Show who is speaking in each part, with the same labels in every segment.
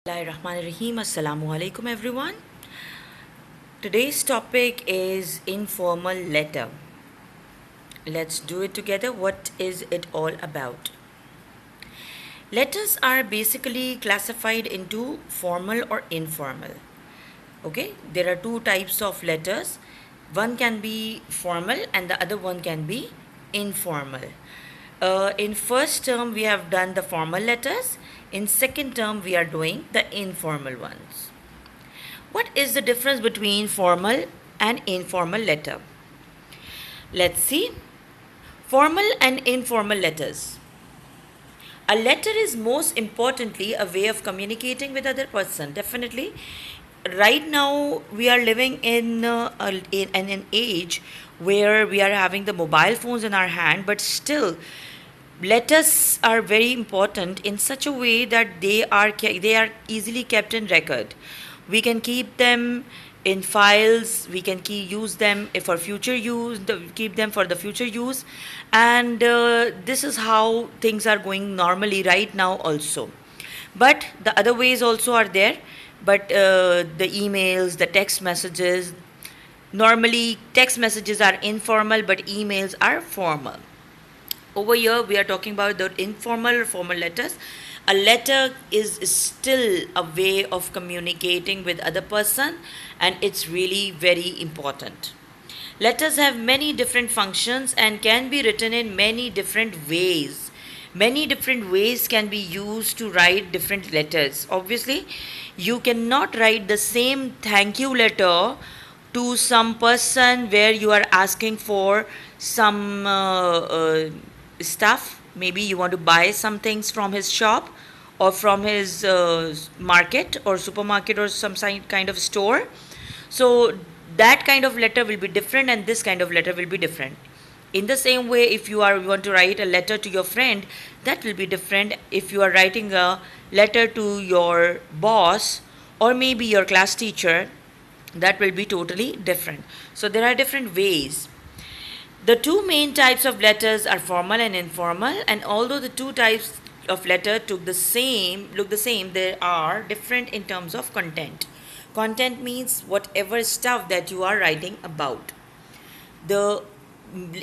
Speaker 1: Bismillahirrahmanirrahim. Assalamu alaikum everyone. Today's topic is informal letter. Let's do it together. What is it all about? Letters are basically classified into formal or informal. Okay, there are two types of letters. One can be formal and the other one can be informal. In first term we have done the formal letters. In second term we are doing the informal ones. What is the difference between formal and informal letter? Let's see. Formal and informal letters. A letter is most importantly a way of communicating with other person. Definitely, right now we are living in an age where we are having the mobile phones in our hand, but still letters are very important in such a way that they are easily kept in record. We can keep them in files, we can use them for future use, keep them for the future use, and this is how things are going normally right now also. But the other ways also are there. But the emails, the text messages, normally text messages are informal but emails are formal. Over here we are talking about the informal or formal letters. A letter is still a way of communicating with other person, and it's really very important. Letters have many different functions and can be written in many different ways. Many different ways can be used to write different letters. Obviously, you cannot write the same thank you letter to some person where you are asking for some stuff. Maybe you want to buy some things from his shop or from his market or supermarket or some kind of store. So that kind of letter will be different and this kind of letter will be different. In the same way, if you want to write a letter to your friend, that will be different if you are writing a letter to your boss or maybe your class teacher. That will be totally different. So there are different ways. The two main types of letters are formal and informal, and although the two types of letter look the same, they are different in terms of content. Content means whatever stuff that you are writing about. The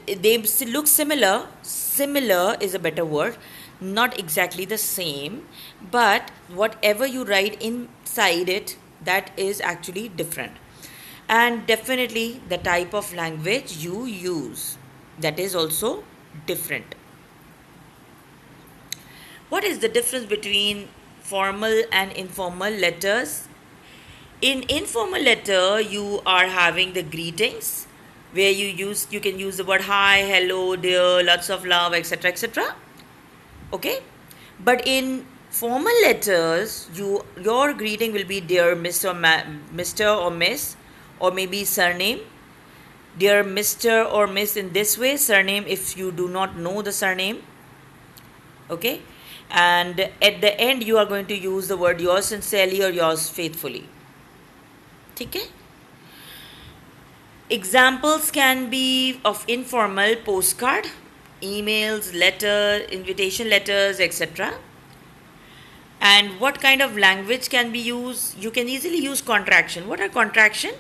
Speaker 1: they look similar. Similar is a better word. Not exactly the same, but whatever you write inside it, that is actually different. And definitely the type of language you use, that is also different. What is the difference between formal and informal letters? In informal letter you are having the greetings where you can use the word hi, hello, dear, lots of love, etc, etc. Okay, but in formal letters your greeting will be dear Mr. or Miss, or maybe surname. Dear Mr. or Miss in this way, surname if you do not know the surname. Okay, and at the end you are going to use the word yours sincerely or yours faithfully. Okay. Examples can be of informal: postcard, emails, letter, invitation letters, etc. And what kind of language can be used? You can easily use contraction. What are contraction?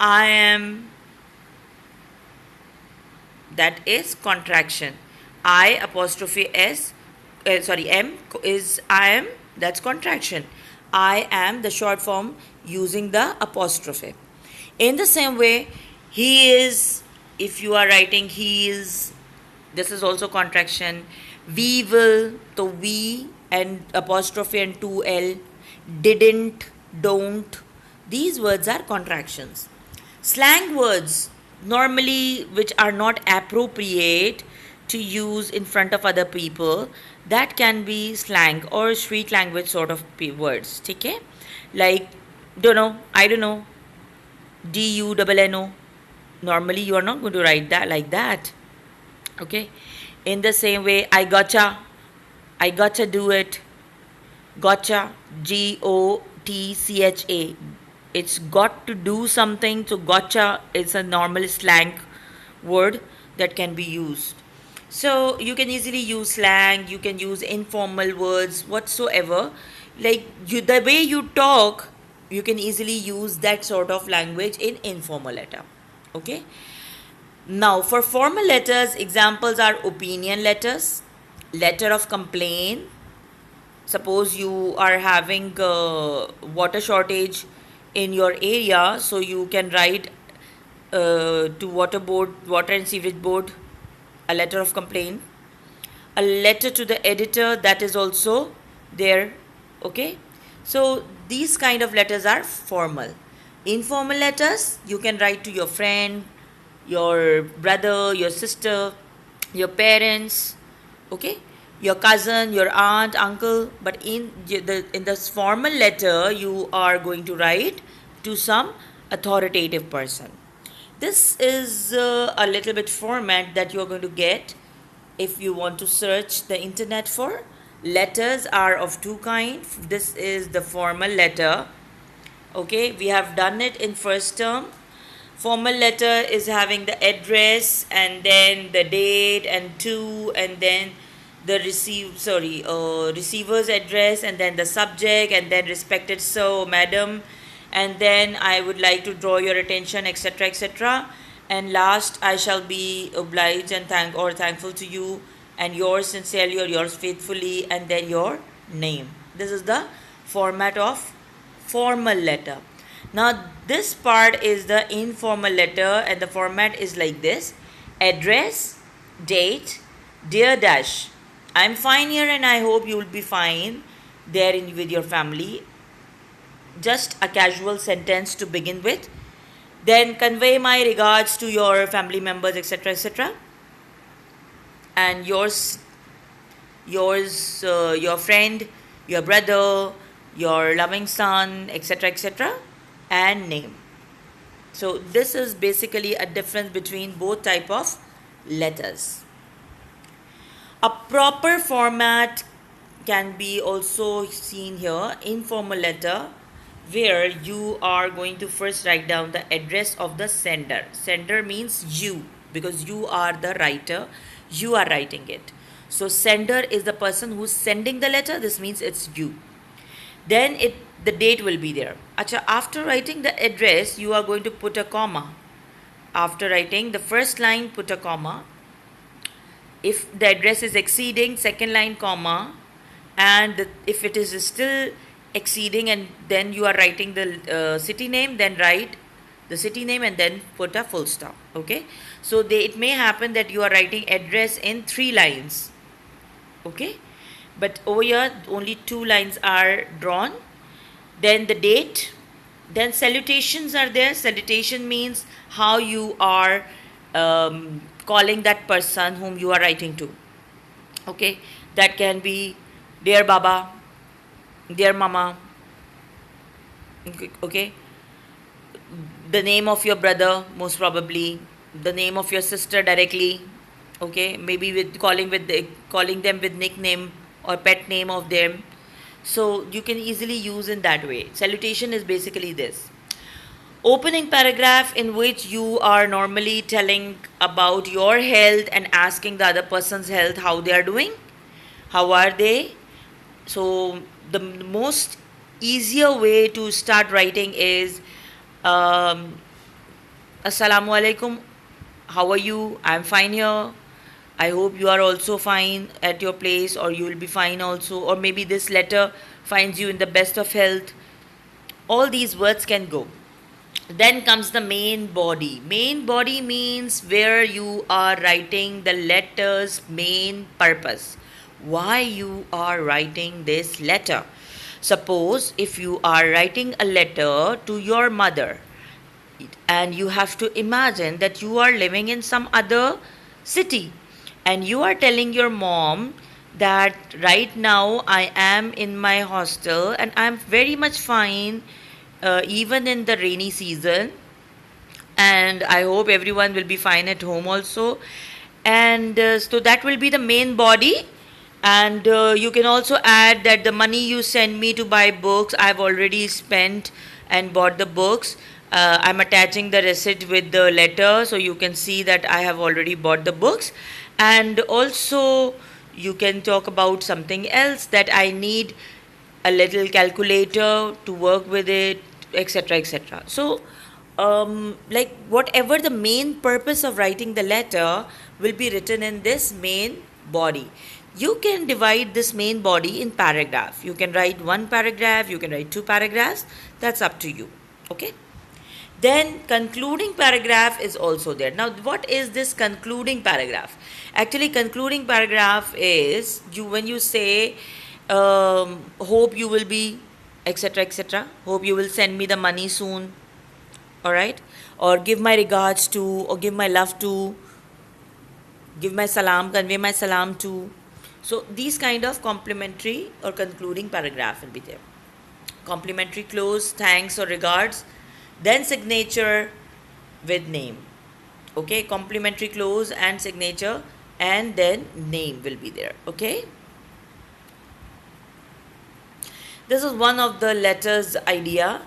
Speaker 1: I am, that is contraction. I apostrophe S, M is I am, that's contraction. I am, the short form using the apostrophe. In the same way, he is, if you are writing he is, this is also contraction. We will, so we and apostrophe and 2L, didn't, don't, these words are contractions. Slang words normally which are not appropriate to use in front of other people, that can be slang or street language sort of words. Okay, like don't know, I don't know, DUNNO. Normally you are not going to write that like that. Okay, in the same way, I gotcha do it. Gotcha, GOTCHA, it's got to do something. So gotcha is a normal slang word that can be used. So you can easily use slang, you can use informal words whatsoever. like you, the way you talk, you can easily use that sort of language in informal letter. Okay. Now for formal letters, examples are opinion letters, letter of complaint. Suppose you are having water shortage in your area, so you can write to water board, water and sewerage board, a letter of complaint. A letter to the editor, that is also there. Okay, so these kind of letters are formal. Informal letters you can write to your friend, your brother, your sister, your parents, okay, your cousin, your aunt, uncle. But in this formal letter you are going to write to some authoritative person. This is a little bit format that you are going to get if you want to search the internet for. Letters are of two kinds. This is the formal letter. Okay, we have done it in first term. Formal letter is having the address and then the date and to, and then the receiver's address, and then the subject, and then respected sir, madam, and then I would like to draw your attention, etc., etc. And last, I shall be obliged and thankful to you, and yours sincerely or yours faithfully, and then your name. This is the format of formal letter. Now this part is the informal letter, and the format is like this: address, date, dear dash, I'm fine here and I hope you will be fine there with your family. Just a casual sentence to begin with. Then convey my regards to your family members, etc., etc. And your friend, your brother, your loving son, etc., etc., and name. So this is basically a difference between both type of letters. A proper format can be also seen here. Informal letter, where you are going to first write down the address of the sender. Sender means you, because you are the writer, you are writing it. So sender is the person who's sending the letter. This means it's you. Then the date will be there. Acha, after writing the address, you are going to put a comma. After writing the first line, put a comma. If the address is exceeding, second line, comma. And if it is still exceeding and then you are writing the city name, then write the city name and then put a full stop. Okay, so it may happen that you are writing address in 3 lines. Okay, but over here only 2 lines are drawn. Then the date, then salutations are there. Salutation means how you are calling that person whom you are writing to. Okay, that can be dear Baba, dear Mama. Okay, the name of your brother, most probably the name of your sister directly. Okay, maybe with calling them with nickname or pet name of them. So you can easily use in that way. Salutation is basically this. Opening paragraph, in which you are normally telling about your health and asking the other person's health, how they are doing, how are they. So the most easier way to start writing is Assalamu alaikum, how are you, I'm fine here, I hope you are also fine at your place, or you will be fine also, or maybe this letter finds you in the best of health. All these words can go. Then comes the main body. Main body means where you are writing the letter's main purpose. Why you are writing this letter. Suppose if you are writing a letter to your mother, and you have to imagine that you are living in some other city, and you are telling your mom that right now I am in my hostel and I am very much fine, even in the rainy season, and I hope everyone will be fine at home also. And so that will be the main body. And you can also add that the money you send me to buy books, I've already spent and bought the books. I'm attaching the receipt with the letter, so you can see that I have already bought the books. And also you can talk about something else, that I need a little calculator to work with it, etc., etc. So, like whatever the main purpose of writing the letter will be written in this main body. You can divide this main body in paragraph. You can write one paragraph, you can write two paragraphs. That's up to you. Okay. Then concluding paragraph is also there. Now, what is this concluding paragraph? Actually, concluding paragraph is you when you say, hope you will be, etc., etc. Hope you will send me the money soon. All right, or give my regards to, or give my love to, give my salam, convey my salam to. So these kind of complimentary or concluding paragraph will be there. Complimentary close, thanks or regards, then signature with name. Okay, complimentary close and signature, and then name will be there. Okay, this is one of the letters idea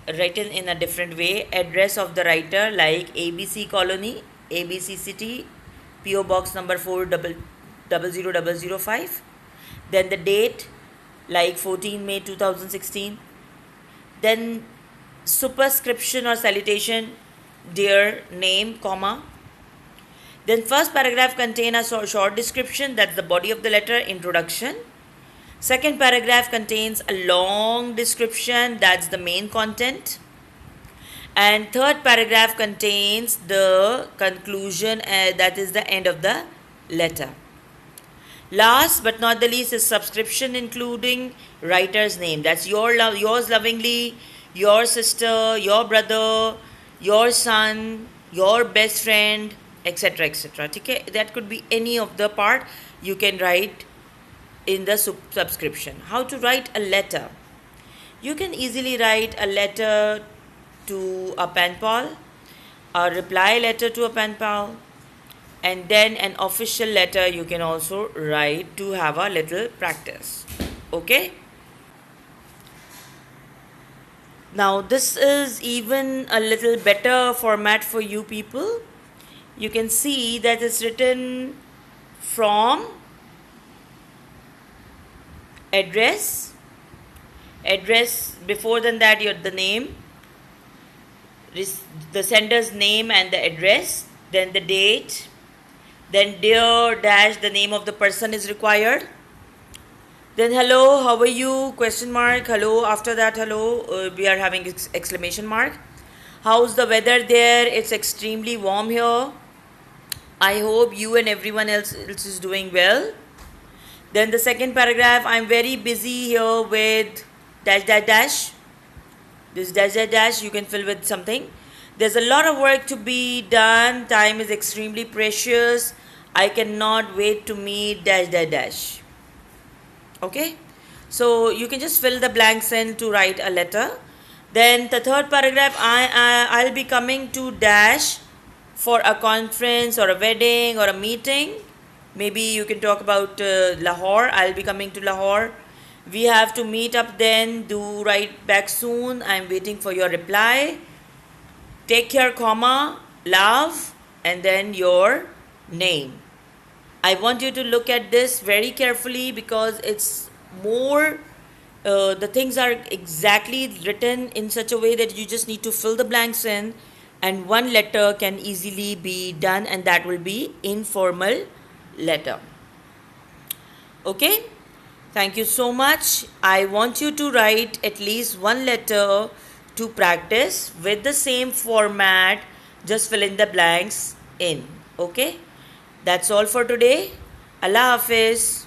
Speaker 1: written in a different way. Address of the writer like ABC Colony, ABC City, PO Box number 400005. Then the date like 14 May 2016. Then superscription or salutation, dear, name, comma. Then first paragraph contain a short description, that's the body of the letter, introduction. Second paragraph contains a long description, that's the main content. And third paragraph contains the conclusion, that is the end of the letter. Last but not the least is subscription, including writer's name. That's yours lovingly, your sister, your brother, your son, your best friend, etc., etc. Okay? That could be any of the part you can write in the subscription. How to write a letter? You can easily write a letter to a pen pal, a reply letter to a pen pal, and then an official letter you can also write to have a little practice. Okay? Now this is even a little better format for you people. You can see that it's written from, address, before than that the name, the sender's name and the address, then the date, then dear dash, the name of the person is required, then hello, how are you, question mark, hello, after that hello, we are having exclamation mark. How's the weather there? It's extremely warm here. I hope you and everyone else is doing well. Then the second paragraph, I'm very busy here with dash dash dash. This dash dash dash you can fill with something. There's a lot of work to be done. Time is extremely precious. I cannot wait to meet dash dash dash. Okay, so you can just fill the blanks in to write a letter. Then the third paragraph, I'll be coming to dash for a conference or a wedding or a meeting. Maybe you can talk about Lahore. I'll be coming to Lahore. We have to meet up then. Do write back soon. I'm waiting for your reply. Take care, comma, love, and then your name. I want you to look at this very carefully because it's more, the things are exactly written in such a way that you just need to fill the blanks in, and one letter can easily be done, and that will be informal letter. Okay, thank you so much. I want you to write at least one letter to practice with the same format. Just fill in the blanks in. Okay, that's all for today. Allah Hafiz.